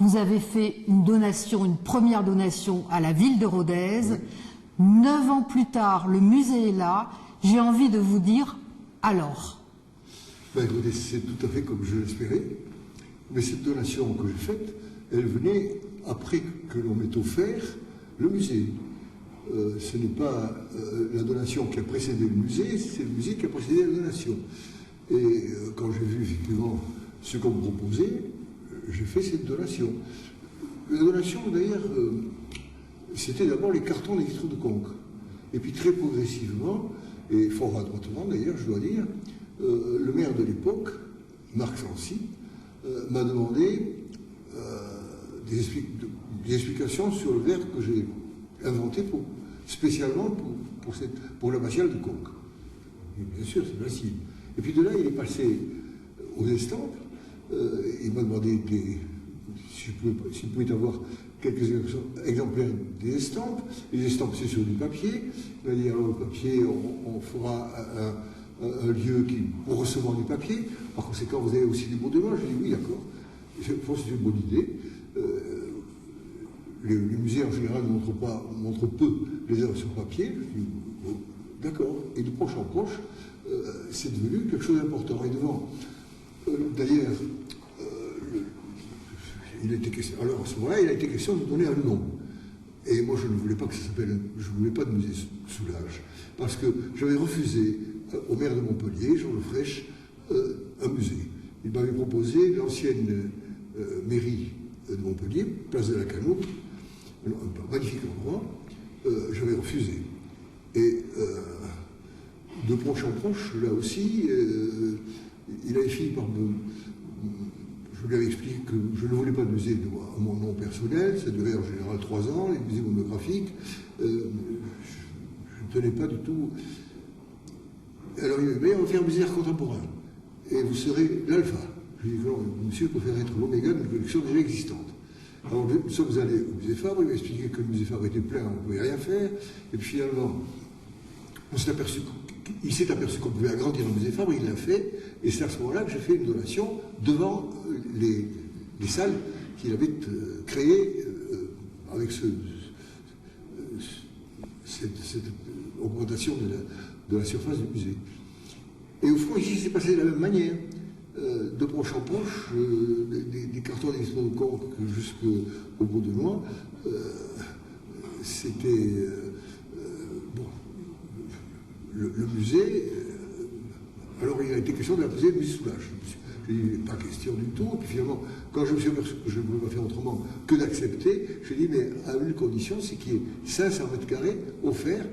vous avez fait une donation, une première donation à la ville de Rodez. 9 ans plus tard, le musée est là. J'ai envie de vous dire, alors. Ben, écoutez, c'est tout à fait comme je l'espérais. Mais cette donation que j'ai faite, elle venait après que l'on m'ait offert le musée. Ce n'est pas la donation qui a précédé le musée, c'est le musée qui a précédé la donation. Et quand j'ai vu effectivement ce qu'on me proposait, j'ai fait cette donation. La donation, d'ailleurs, c'était d'abord les cartons des vitraux de Conques. Et puis très progressivement, et fort adroitement d'ailleurs, je dois dire, le maire de l'époque, Marc Sancy, m'a demandé des explications sur le verre que j'ai inventé spécialement pour l'abbatiale de Conques. Et bien sûr, c'est facile. Et puis de là, il est passé aux estampes. Il m'a demandé s'il pouvait avoir quelques exemplaires des estampes. Les estampes, c'est sur du papier. Il m'a dit, alors le papier, on fera un lieu pour recevoir du papier. Par conséquent, vous avez aussi des mots de loi. J'ai dit, oui, d'accord. Je pense que c'est une bonne idée. Les musées, en général, montrent peu les œuvres sur papier. Je dis, bon, d'accord. Et de proche en proche, c'est devenu quelque chose d'important. Et devant, d'ailleurs, alors à ce moment-là, il a été question de donner un nom. Et moi, je ne voulais pas que ça s'appelle, je ne voulais pas de musée Soulages, parce que j'avais refusé au maire de Montpellier, Jean Lefrèche, un musée. Il m'avait proposé l'ancienne mairie de Montpellier, place de la Canoute, un magnifique endroit. J'avais refusé. Et de proche en proche, là aussi, il avait fini par je lui avais expliqué que je ne voulais pas de musée à mon nom personnel, ça durait en général 3 ans, les musées monographiques. Je ne tenais pas du tout. Alors il m'a dit, mais on va faire un musée d'art contemporain. Et vous serez l'alpha. Je lui ai dit, non, monsieur préfère être l'oméga d'une collection déjà existante. Alors nous sommes allés au musée Fabre, il m'a expliqué que le musée Fabre était plein, on ne pouvait rien faire. Et puis finalement, il s'est aperçu qu'on pouvait agrandir le musée Fabre, il l'a fait, et c'est à ce moment-là que j'ai fait une donation devant les salles qu'il avait créées avec cette augmentation de la surface du musée. Et au fond, ici, c'est passé de la même manière. De proche en proche, des cartons d'exposition de Conques jusqu'au bout de Noix, c'était... bon, le musée... alors il a été question de la poser le musée Soulages. Je n'ai dit, pas question du tout. Et puis finalement, quand je me suis aperçu que je ne pouvais pas faire autrement que d'accepter, j'ai dit, mais à une condition, c'est qu'il y ait 500 mètres carrés offerts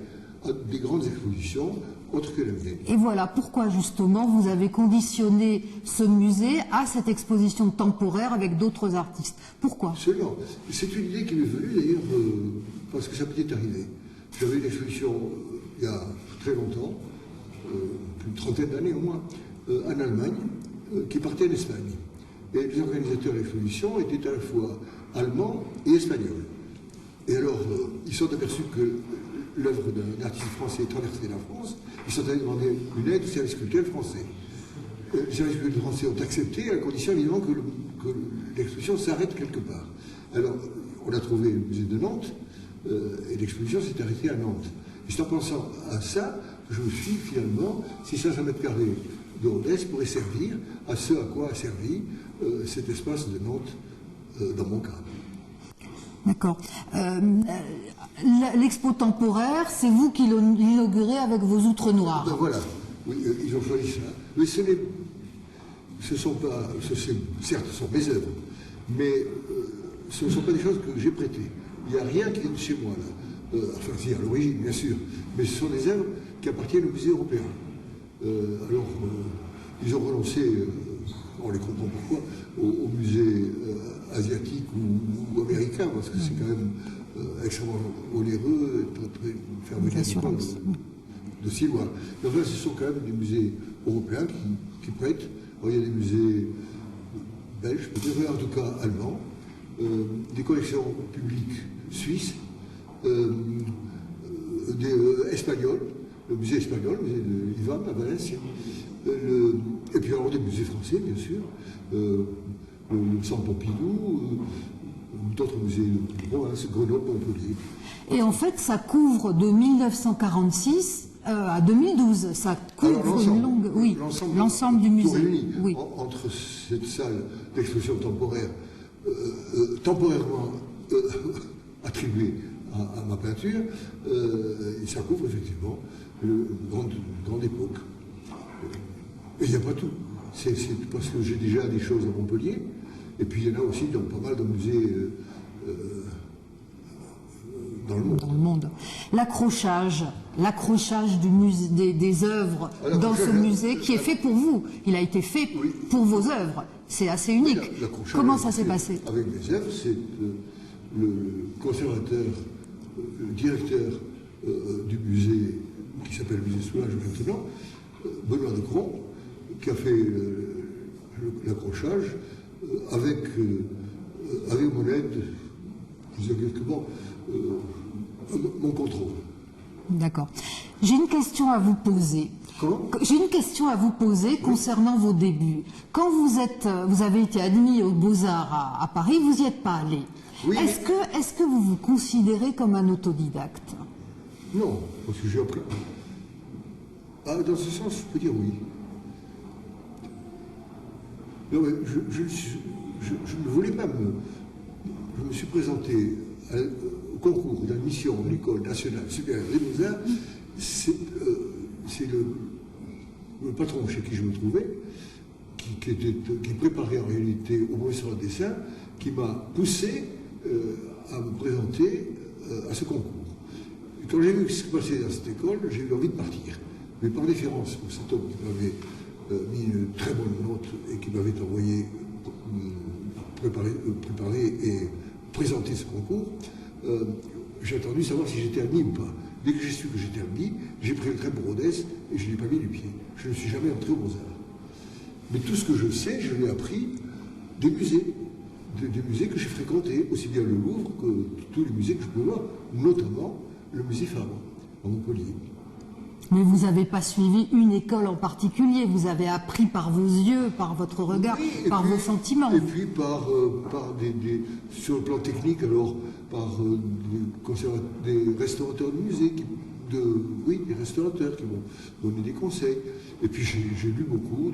à des grandes expositions autres que la mienne. Et voilà pourquoi justement vous avez conditionné ce musée à cette exposition temporaire avec d'autres artistes. Pourquoi? Absolument. C'est une idée qui m'est venue d'ailleurs parce que ça m'était arrivé. J'avais une exposition il y a très longtemps, plus de 30 d'années au moins, en Allemagne, qui partait en Espagne. Et les organisateurs de l'exposition étaient à la fois allemands et espagnols. Et alors, ils sont aperçus que l'œuvre d'un artiste français traversait la France, ils sont allés demander une aide au service culturel français. Les services culturels français ont accepté, à la condition évidemment que l'exposition s'arrête quelque part. Alors, on a trouvé le musée de Nantes, et l'exposition s'est arrêtée à Nantes. Et c'est en pensant à ça que je me suis dit, finalement, si 500 mètres carrés de Rodez pourrait servir à ce à quoi a servi cet espace de Nantes dans mon cas. D'accord. L'expo temporaire, c'est vous qui l'inaugurez avec vos outres noires. Ben voilà, oui, ils ont choisi ça. Mais ce sont pas, certes, ce sont mes œuvres, mais ce ne sont pas des choses que j'ai prêtées. Il n'y a rien qui est de chez moi, là. Enfin, si, à l'origine, bien sûr, mais ce sont des œuvres qui appartiennent au musée européen. Alors, ils ont renoncé, on les comprend pourquoi, au musée asiatique ou américain, parce que c'est quand même extrêmement onéreux, très fermé de si loin. Mais enfin, ce sont quand même des musées européens qui prêtent. Alors, il y a des musées belges, peut-être, en tout cas allemands, des collections publiques suisses, des espagnols, le musée espagnol, le musée de Ivan à Valenciennes, et puis alors des musées français, bien sûr, le Centre Pompidou, d'autres musées de province, Grenoble, Montpellier. Et en fait, ça couvre de 1946 à 2012. Ça couvre une longue... Oui, l'ensemble du musée. Réuni, oui. Entre cette salle d'exposition temporaire, temporairement attribuée à ma peinture, et ça couvre effectivement une grande époque. Et il n'y a pas tout. C'est parce que j'ai déjà des choses à Montpellier, et puis il y en a aussi dans pas mal de musées dans le monde. Dans le monde. L'accrochage du musée, des œuvres dans ce musée qui est fait pour vous. Il a été fait pour vos œuvres. C'est assez unique. Comment ça s'est passé? Avec mes œuvres, c'est le conservateur, le directeur du musée, qui s'appelle le musée Soulage maintenant, Benoît de Cron, qui a fait l'accrochage avec mon aide, plus exactement, mon contrôle. D'accord. J'ai une question à vous poser. Comment? J'ai une question à vous poser concernant vos débuts. Quand vous avez été admis aux Beaux-Arts à Paris, vous n'y êtes pas allé. Oui, Est-ce que vous vous considérez comme un autodidacte? Non, parce que j'ai appris. Ah, dans ce sens, je peux dire oui. Non, mais je ne voulais pas Je me suis présenté au concours d'admission à l'École nationale supérieure des Beaux-Arts. C'est le patron chez qui je me trouvais, qui préparait en réalité au professeur de dessin, qui m'a poussé à me présenter à ce concours. Et quand j'ai vu ce qui se passait dans cette école, j'ai eu envie de partir. Mais par déférence pour cet homme qui m'avait mis une très bonne note et qui m'avait envoyé préparer et présenter ce concours, j'ai attendu savoir si j'étais admis ou pas. Dès que j'ai su que j'étais admis, j'ai pris le train pour Rodez et je n'ai pas mis du pied. Je ne suis jamais entré aux Beaux-Arts. Mais tout ce que je sais, je l'ai appris des musées. Des musées que j'ai fréquentés, aussi bien le Louvre que tous les musées que je peux voir, notamment le musée Fabre, à Montpellier. Mais vous n'avez pas suivi une école en particulier, vous avez appris par vos yeux, par votre regard, vos sentiments. Et puis sur le plan technique, alors, par des restaurateurs de musée, des restaurateurs qui m'ont donné des conseils. Et puis j'ai lu beaucoup,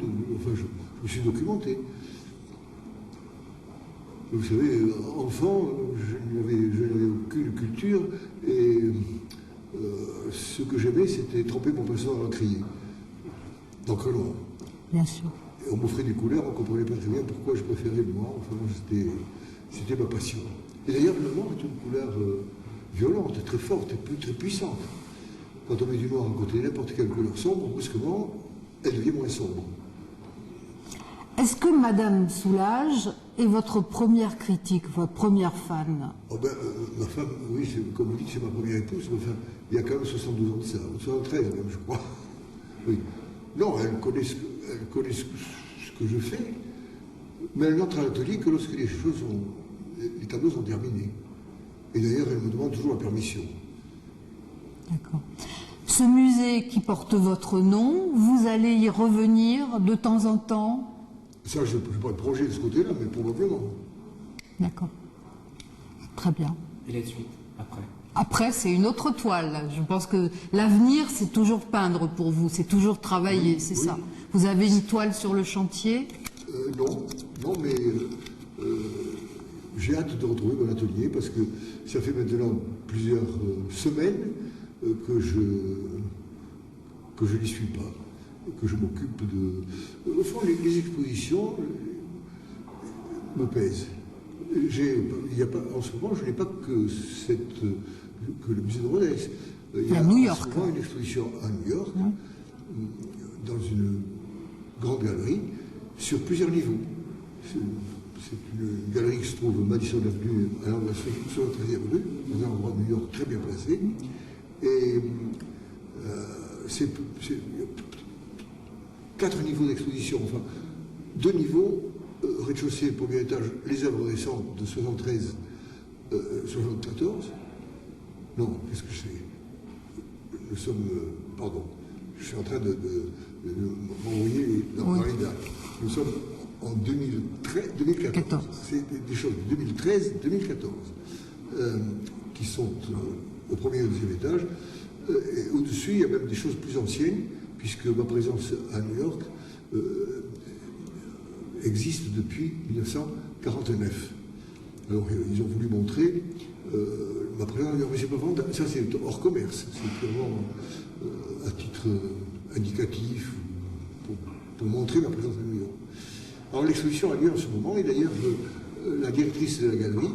je me suis documenté. Vous savez, enfant, je n'avais aucune culture et ce que j'aimais, c'était tremper mon pinceau dans la criée, dans le noir. Bien sûr. Et on m'offrait des couleurs, on ne comprenait pas très bien pourquoi je préférais le noir. Enfin, c'était ma passion. Et d'ailleurs, le noir est une couleur violente, très forte, très puissante. Quand on met du noir à côté de n'importe quelle couleur sombre, brusquement, elle devient moins sombre. Est-ce que Madame Soulage est votre première critique, votre première fan? Ma femme, oui, comme vous dites, c'est ma première épouse. Enfin, il y a quand même 72 ans de ça, 73 même, je crois. Oui. Non, elle connaît ce que je fais, mais elle n'entre à l'atelier que lorsque les tableaux sont terminés. Et d'ailleurs, elle me demande toujours la permission. D'accord. Ce musée qui porte votre nom, vous allez y revenir de temps en temps? Ça, je n'ai pas de projet de ce côté-là, mais probablement. D'accord. Très bien. Et la suite, après? Après, c'est une autre toile. Je pense que l'avenir, c'est toujours peindre pour vous, c'est toujours travailler, c'est ça. Vous avez une toile sur le chantier? Non, mais j'ai hâte de retrouver mon atelier parce que ça fait maintenant plusieurs semaines que je n'y suis pas. Que je m'occupe de... Au fond, les expositions me pèsent. En ce moment, je n'ai pas que le musée de Rodez. Il y a New York. Souvent une exposition à New York, dans une grande galerie, sur plusieurs niveaux. C'est une galerie qui se trouve au Madison Avenue, à l'angle de la 13e rue, dans un endroit de New York très bien placé. Et c'est 4 niveaux d'exposition, enfin 2 niveaux, rez-de-chaussée, premier étage, les œuvres récentes de 73, 74. Non, qu'est-ce que c'est? Nous sommes, pardon, je suis en train de m'envoyer dans les dates. Nous sommes en 2014. C'est des choses de 2013-2014 qui sont au premier et au deuxième étage. Et au-dessus, il y a même des choses plus anciennes, puisque ma présence à New York existe depuis 1949. Alors, ils ont voulu montrer ma présence à New York, mais c'est pas vraiment, ça c'est hors commerce, c'est purement à titre indicatif, pour montrer ma présence à New York. Alors, l'exposition a lieu en ce moment, et d'ailleurs, la directrice de la galerie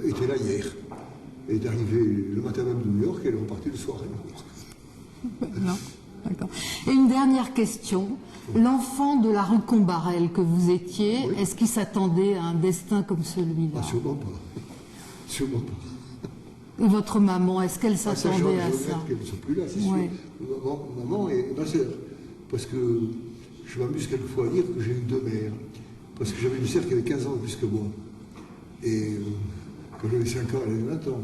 était là hier. Elle est arrivée le matin même de New York et elle est repartie le soir à New York. D'accord. Et une dernière question. L'enfant de la rue Combarel que vous étiez, oui. Est-ce qu'il s'attendait à un destin comme celui-là? Ah, sûrement pas. Sûrement pas. Et votre maman, est-ce qu'elle s'attendait à ça? Qu'elles ne sont plus là, c'est sûr. Maman et ma sœur. Parce que je m'amuse quelquefois à dire que j'ai eu deux mères. Parce que j'avais une sœur qui avait 15 ans plus que moi. Et quand j'avais 5 ans, elle avait 20 ans.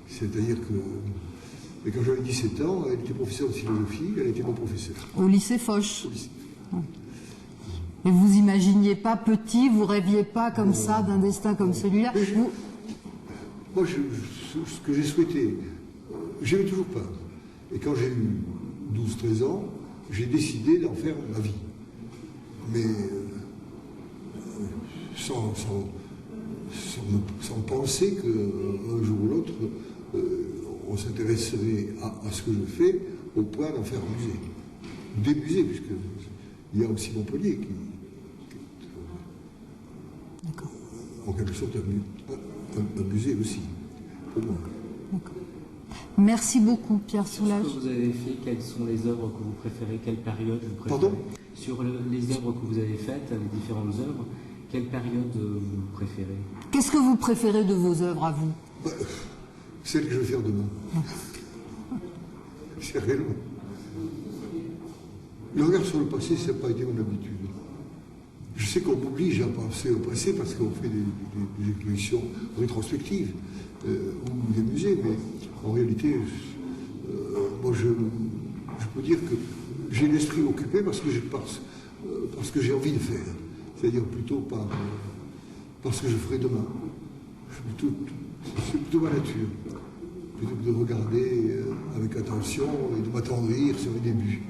C'est-à-dire que... Et quand j'avais 17 ans, elle était professeure de philosophie, elle était mon professeur. Au lycée Foch. Au lycée. Et vous imaginiez pas petit, vous rêviez pas comme ça d'un destin comme celui-là? Moi, ce que j'ai souhaité, j'aimais toujours peindre. Et quand j'ai eu 12-13 ans, j'ai décidé d'en faire ma vie. Mais sans penser qu'un jour ou l'autre, on s'intéresserait à ce que je fais au point d'en faire un musée. Des musées, puisqu'il y a aussi Montpellier qui est en quelque sorte un musée aussi, pour moi. Merci beaucoup, Pierre Soulages. Sur ce que vous avez fait, quelles sont les œuvres que vous préférez? Quelle période vous préférez? Pardon? Sur les œuvres que vous avez faites, les différentes œuvres, quelle période vous préférez? Qu'est-ce que vous préférez de vos œuvres à vous? Celle que je vais faire demain. C'est réellement. Le regard sur le passé, ça n'a pas été mon habitude. Je sais qu'on m'oblige à penser au passé parce qu'on fait des expositions rétrospectives ou des musées, mais en réalité, moi je peux dire que j'ai l'esprit occupé parce que j'ai envie de faire. C'est-à-dire plutôt par ce que je ferai demain. C'est plutôt ma nature. Plutôt que de regarder avec attention et de m'attendrir sur les débuts.